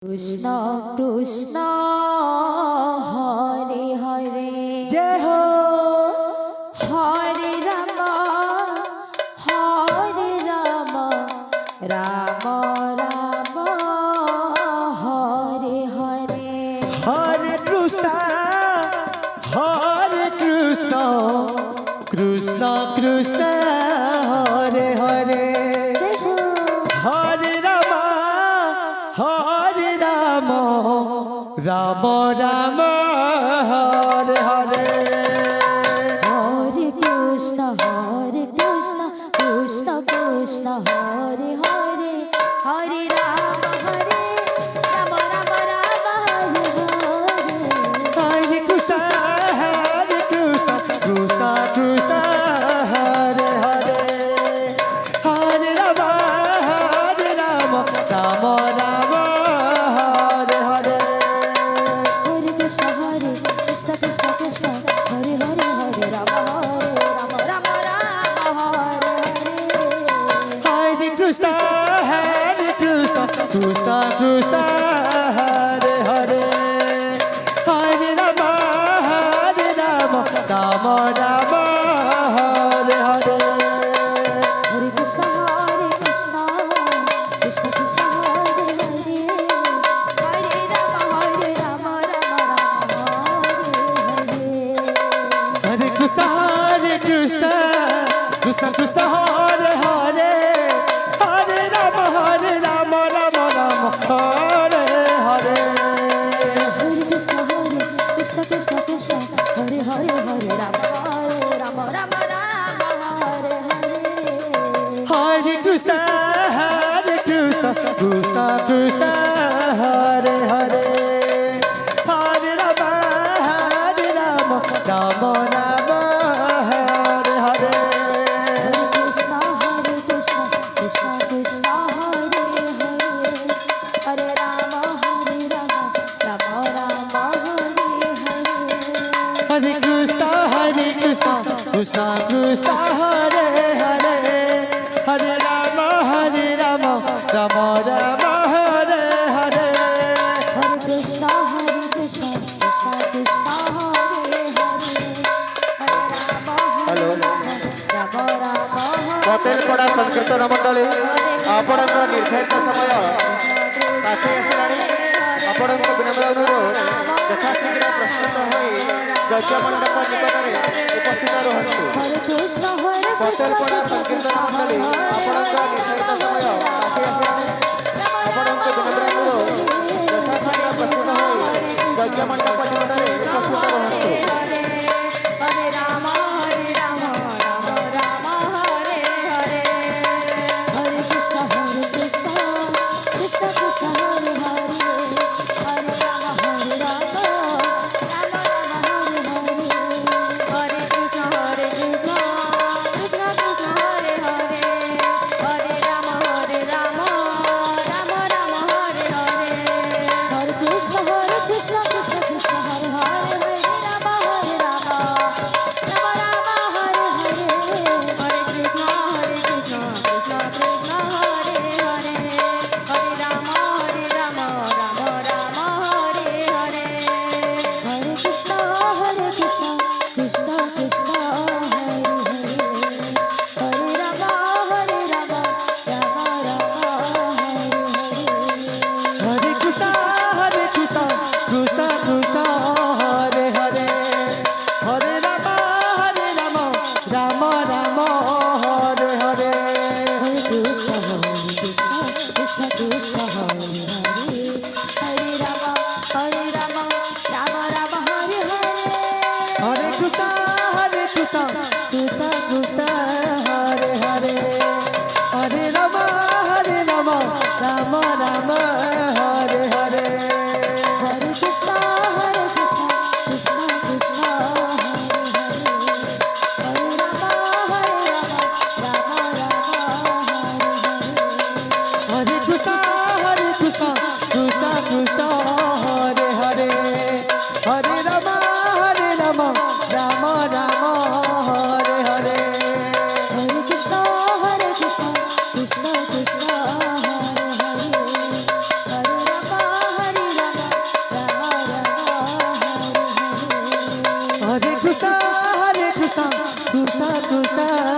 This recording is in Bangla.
কৃষ্ণ কৃষ্ণ হরে হরে জয় হো হরে রাম রাম রাম হরে হরে হরে কৃষ্ণ কৃষ্ণ কৃষ্ণ হরে হরে জয় হো হরে রাম রাম রাম হরে হরে হরে কৃষ্ণ কৃষ্ণ কৃষ্ণ হরে হরে হরে রাম রাম রাম হরে হরে হরে কৃষ্ণ কৃষ্ণ কৃষ্ণ হরে হরে হরে রাম রাম রাম হরে হরে হরে কৃষ্ণ কৃষ্ণ কৃষ্ণ হরে হরে হরে রাম রাম হরে হরে হরে কৃষ্ণ কৃষ্ণ কৃষ্ণ হরে হরে হরে রাম রাম রাম হরে হরে হরে কৃষ্ণ কৃষ্ণ কৃষ্ণ হরে হরে হরে রাম রাম হরে হরে হরে কৃষ্ণ কৃষ্ণ কৃষ্ণ হরে হরে হরে রাম রাম রাম হরে হরে হরে কৃষ্ণ কৃষ্ণ হরে হরে হরে রাম রাম হরে হরে হরে কৃষ্ণ কৃষ্ণ কৃষ্ণ হরে হরে হরে রাম রাম রাম হরে হরে হরে কৃষ্ণ কৃষ্ণ কৃষ্ণ হরে হরে হরে রাম রাম রাম হরে হরে হরে কৃষ্ণ কৃষ্ণ কৃষ্ণ হরে হরে হরে রাম রাম রাম হরে হরে হরে কৃষ্ণ কৃষ্ণ কৃষ্ণ হরে হরে হরে রাম রাম রাম ପତେଲପଡ଼ା ସଂକୀର୍ତ୍ତନ ମଣ୍ଡଳୀ ଆପଣଙ୍କ ନିର୍ଦ୍ଧାରିତ ସମୟ ପାଖେଇ ଆସିଲାଣି। ଆପଣଙ୍କ ବିନମ୍ର ଅନୁରୋଧ ଯଥାଶୀଘ୍ର ପ୍ରସ୍ତୁତ ହୋଇ ଯଜ୍ଞ ମଣ୍ଡପ ନିକଟରେ ଉପସ୍ଥିତ ରୁହନ୍ତୁ। হরে কৃষ্ণ ପତେଲପଡ଼ା ସଂକୀର୍ତ୍ତନ ମଣ୍ଡଳୀ ଆପଣଙ୍କ ନିର୍ଦ୍ଧାରିତ ସମୟ ପାଖେଇ ଆସିଲାଣି। ଆପଣଙ୍କ ବିନମ୍ର ଅନୁରୋଧ ଯଥାଶୀଘ୍ର ପ୍ରସ୍ତୁତ ହୋଇ ଯଜ୍ଞ ମଣ୍ଡପ ନିକଟରେ ଉପସ୍ଥିତ ରୁହନ୍ତୁ। হরে Ram Ram Ram Hare Hare Hare Krishna Krishna Krishna Hare Hare Hare Ram Ram Ram Hare Hare Hare Krishna Krishna Krishna Hare Hare Hare Ram Ram Ram Hare Hare Hare Krishna Krishna Krishna Hare Hare Hare Ram Ram Ram Ram Hare Hare Hare Krishna Krishna Krishna Hare Hare Hare Ram Ram Ram Hare Hare Hare Krishna Krishna Krishna Hare Hare Hare Ram Ram Ram Hare Hare Hare Krishna Krishna Krishna Hare Hare Hare Ram Ram Ram Hare Hare Hare Krishna Krishna Krishna Hare Hare Hare Ram Ram Ram Hare Hare Hare Krishna Krishna Krishna Hare Hare Hare Ram Ram Ram Hare Hare Hare Krishna Krishna Krishna Hare Hare Hare Ram Ram Hare Hare Hare Krishna Krishna Krishna Hare Hare Hare Ram Ram Ram Hare Hare Hare Krishna Krishna Krishna Hare Hare Hare Ram Hare Krishna, Krishna Krishna